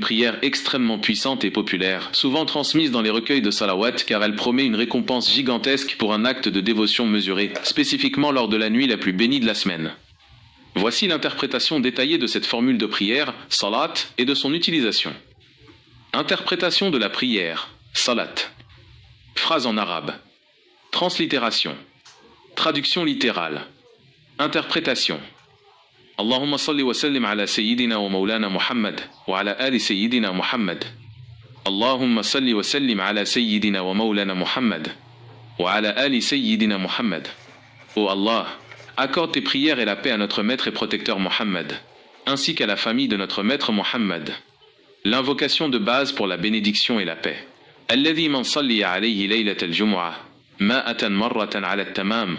Prière extrêmement puissante et populaire, souvent transmise dans les recueils de salawat car elle promet une récompense gigantesque pour un acte de dévotion mesuré, spécifiquement lors de la nuit la plus bénie de la semaine. Voici l'interprétation détaillée de cette formule de prière, salat, et de son utilisation. Interprétation de la prière, salat. Phrase en arabe. Translittération. Traduction littérale. Interprétation. Allahumma salli wa sallim ala sayyidina wa maulana Muhammad wa ala ali sayyidina Muhammad. Allahumma salli wa sallim ala sayyidina wa maulana Muhammad wa ala ali sayyidina Muhammad. Ô Allah, accorde tes prières et la paix à notre maître et protecteur Muhammad, ainsi qu'à la famille de notre maître Muhammad. L'invocation de base pour la bénédiction et la paix. Alladhi man salli alayhi laylat al-jum'ah, ma'atan marratan ala al-tamam.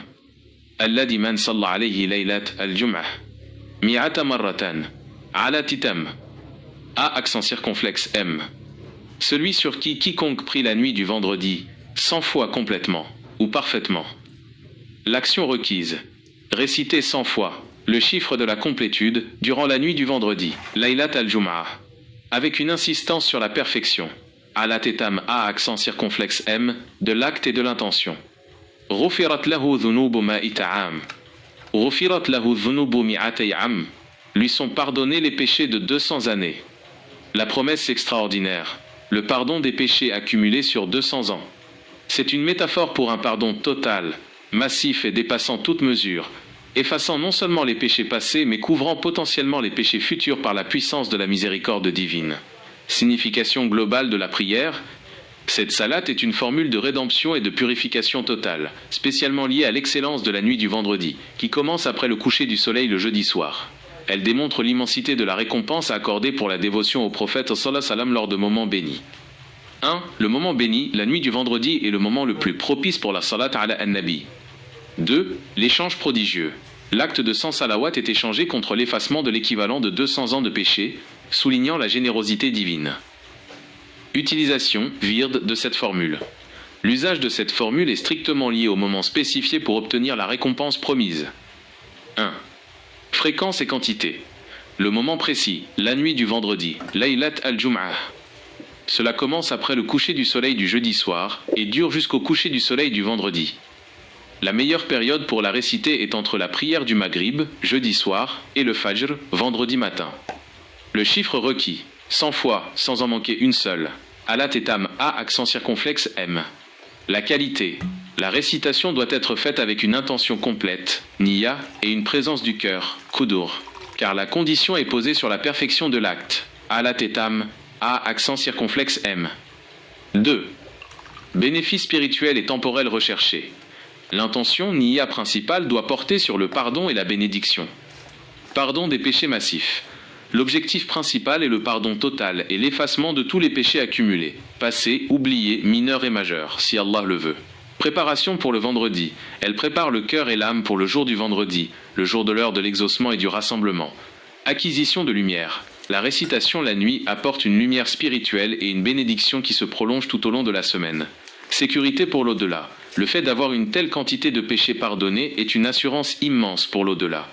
Alladhi man salla alayhi laylat al-jum'ah. Mi'ata marratan, ala titam. A accent circonflexe M. Celui sur qui quiconque prie la nuit du vendredi, 100 fois complètement, ou parfaitement. L'action requise. Réciter 100 fois, le chiffre de la complétude, durant la nuit du vendredi, Laylat al-Jum'ah. Avec une insistance sur la perfection. Ala titam A accent circonflexe M, de l'acte et de l'intention. Ghufirat lahu dhunubu ma'ita'am. Ghufirat lahu dhunubu mi'atay'am. Lui sont pardonnés les péchés de 200 années. La promesse extraordinaire. Le pardon des péchés accumulés sur 200 ans. C'est une métaphore pour un pardon total, massif et dépassant toute mesure, effaçant non seulement les péchés passés mais couvrant potentiellement les péchés futurs par la puissance de la miséricorde divine. Signification globale de la prière. Cette salat est une formule de rédemption et de purification totale, spécialement liée à l'excellence de la nuit du vendredi, qui commence après le coucher du soleil le jeudi soir. Elle démontre l'immensité de la récompense accordée pour la dévotion au prophète sallallahu alayhi wa sallam lors de moments bénis. 1. Le moment béni, la nuit du vendredi, est le moment le plus propice pour la salat ala an-nabi. 2. L'échange prodigieux. L'acte de 100 salawat est échangé contre l'effacement de l'équivalent de 200 ans de péché, soulignant la générosité divine. Utilisation, virde, de cette formule. L'usage de cette formule est strictement lié au moment spécifié pour obtenir la récompense promise. 1. Fréquence et quantité. Le moment précis, la nuit du vendredi, Laylat al-Jum'ah. Cela commence après le coucher du soleil du jeudi soir et dure jusqu'au coucher du soleil du vendredi. La meilleure période pour la réciter est entre la prière du Maghrib, jeudi soir, et le Fajr, vendredi matin. Le chiffre requis, 100 fois, sans en manquer une seule. Alat etam A accent circonflexe M. La qualité. La récitation doit être faite avec une intention complète, niya, et une présence du cœur, kudur. Car la condition est posée sur la perfection de l'acte. Alat etam A accent circonflexe M. 2. Bénéfice spirituel et temporel recherché. L'intention, niya principale, doit porter sur le pardon et la bénédiction. Pardon des péchés massifs. L'objectif principal est le pardon total et l'effacement de tous les péchés accumulés, passés, oubliés, mineurs et majeurs, si Allah le veut. Préparation pour le vendredi. Elle prépare le cœur et l'âme pour le jour du vendredi, le jour de l'heure de l'exaucement et du rassemblement. Acquisition de lumière. La récitation la nuit apporte une lumière spirituelle et une bénédiction qui se prolonge tout au long de la semaine. Sécurité pour l'au-delà. Le fait d'avoir une telle quantité de péchés pardonnés est une assurance immense pour l'au-delà.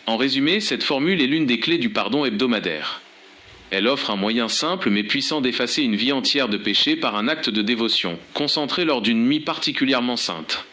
En résumé, cette formule est l'une des clés du pardon hebdomadaire. Elle offre un moyen simple mais puissant d'effacer une vie entière de péchés par un acte de dévotion, concentré lors d'une nuit particulièrement sainte.